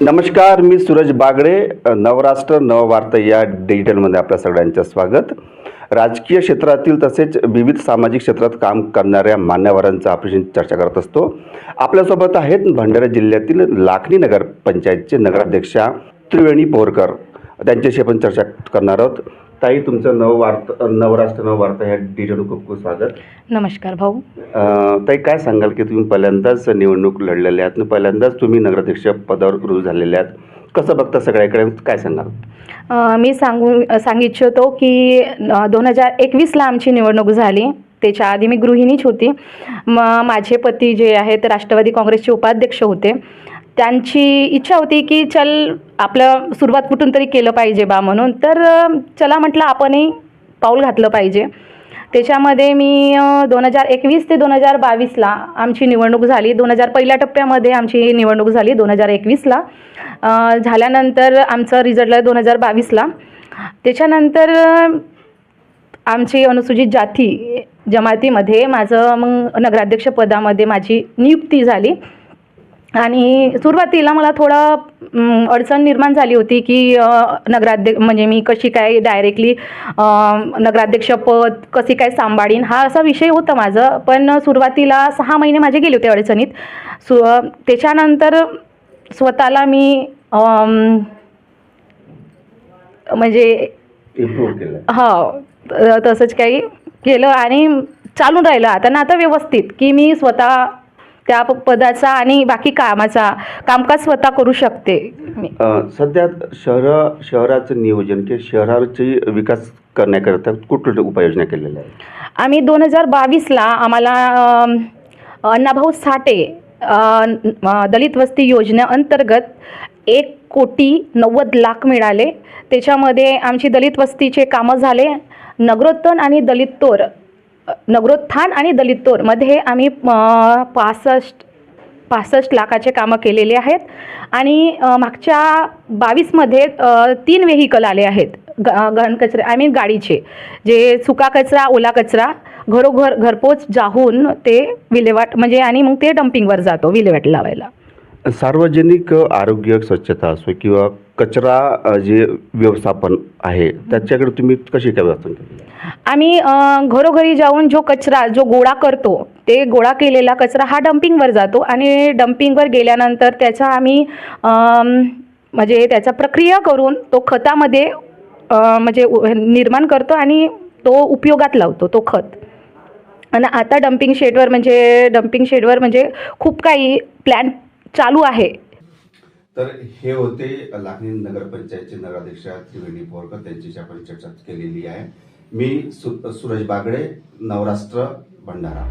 नमस्कार, मी सूरज बागडे. नवराष्ट्र नववार्ता या डिजिटलमध्ये आपल्या सगळ्यांचं स्वागत. राजकीय क्षेत्रातील तसेच विविध सामाजिक क्षेत्रात काम करणाऱ्या मान्यवरांचा आपल्याशी चर्चा करत असतो. आपल्यासोबत आहेत भंडारा जिल्ह्यातील लाखनी नगर पंचायतचे नगराध्यक्षा त्रिवेणी पोरकर. त्यांच्याशी आपण चर्चा करणार आहोत. ताई, तुमचं नवराष्ट्र नववार्ता या डिजिटल खूप खूप स्वागत. नमस्कार भाऊ. ताई, काय सांगाल की तुम्ही पहिल्यांदाच निवडणूक लढलेल्या आहात, पहिल्यांदाच तुम्ही नगराध्यक्ष पदावर रुजू झालेल्या आहात. कसं बघता सगळ्याकडे, काय सांगाल? मी सांगू इच्छितो की 2021ला आमची निवडणूक झाली. त्याच्या आधी मी गृहिणीच होती. माझे पती जे आहेत राष्ट्रवादी काँग्रेसचे उपाध्यक्ष होते. त्यांची इच्छा होती की चल आपलं सुरुवात कुठून तरी केलं पाहिजे बा म्हणून. तर चला म्हटलं आपणही पाऊल घातलं पाहिजे. त्याच्यामध्ये मी 2021 ते 2022ला आमची निवडणूक झाली. पहिल्या टप्प्यामध्ये आमची निवडणूक झाली 2021ला. झाल्यानंतर आमचा रिझल्ट लागला 2022ला. त्याच्यानंतर आमची अनुसूचित जाती जमातीमध्ये माझं मग नगराध्यक्षपदामध्ये माझी नियुक्ती झाली. आणि सुरुवातीला मला थोडं अडचण निर्माण झाली होती की म्हणजे मी कशी काय डायरेक्टली नगराध्यक्षपद कशी काय सांभाळीन, हा असा विषय होता माझं. पण सुरुवातीला 6 महिने माझे गेले होते अडचणीत. त्याच्यानंतर स्वतःला मी म्हणजे इम्प्रूव्ह केलं. हो, तसंच काही केलं आणि चालून राहिलं आता व्यवस्थित की मी स्वतः त्या पदाचा आणि बाकी कामकाज स्वतः करू शकते. सध्या शहराचं नियोजन किंवा शहराची विकास करण्याकरता कुठल्या उपाययोजना केलेल्या आहेत? आम्ही 2022ला आम्हाला अण्णाभाऊ साठे दलित वस्ती योजनेअंतर्गत 1,90,00,000 मिळाले. त्याच्यामध्ये आमची दलित वस्तीचे कामं झाले. नगरोत्थान आणि दलितोरमध्ये आम्ही 65 लाखाचे कामं केलेले आहेत. आणि मागच्या 22मध्ये 3 व्हेकल आले आहेत घनकचरे गाडीचे, जे सुका कचरा ओला कचरा घरपोच जाऊन ते विल्हेवाट म्हणजे आणि मग ते डम्पिंगवर जातो विल्हेवाट लावायला. सार्वजनिक आरोग्य स्वच्छता असो किंवा कचरा जे व्यवस्थापन आहे त्याच्याकडे तुम्ही कशी काय व्यवस्था केली? आम्ही घरोघरी जाऊन जो गोळा करतो ते गोळा केलेला कचरा हा डम्पिंगवर जातो. आणि डम्पिंगवर गेल्यानंतर त्याचा आम्ही म्हणजे त्याचा प्रक्रिया करून तो खतामध्ये म्हणजे निर्माण करतो आणि तो उपयोगात लावतो तो खत. आणि आता डम्पिंग शेडवर म्हणजे खूप काही प्लॅन चालू आहे. तर हे होते लाखनी नगरपंचायतचे नगराध्यक्ष त्रिवेणी पोरकर. त्यांच्याशी आपण चर्चा केलेली आहे. मी सूरज बागडे, नवराष्ट्र भंडारा.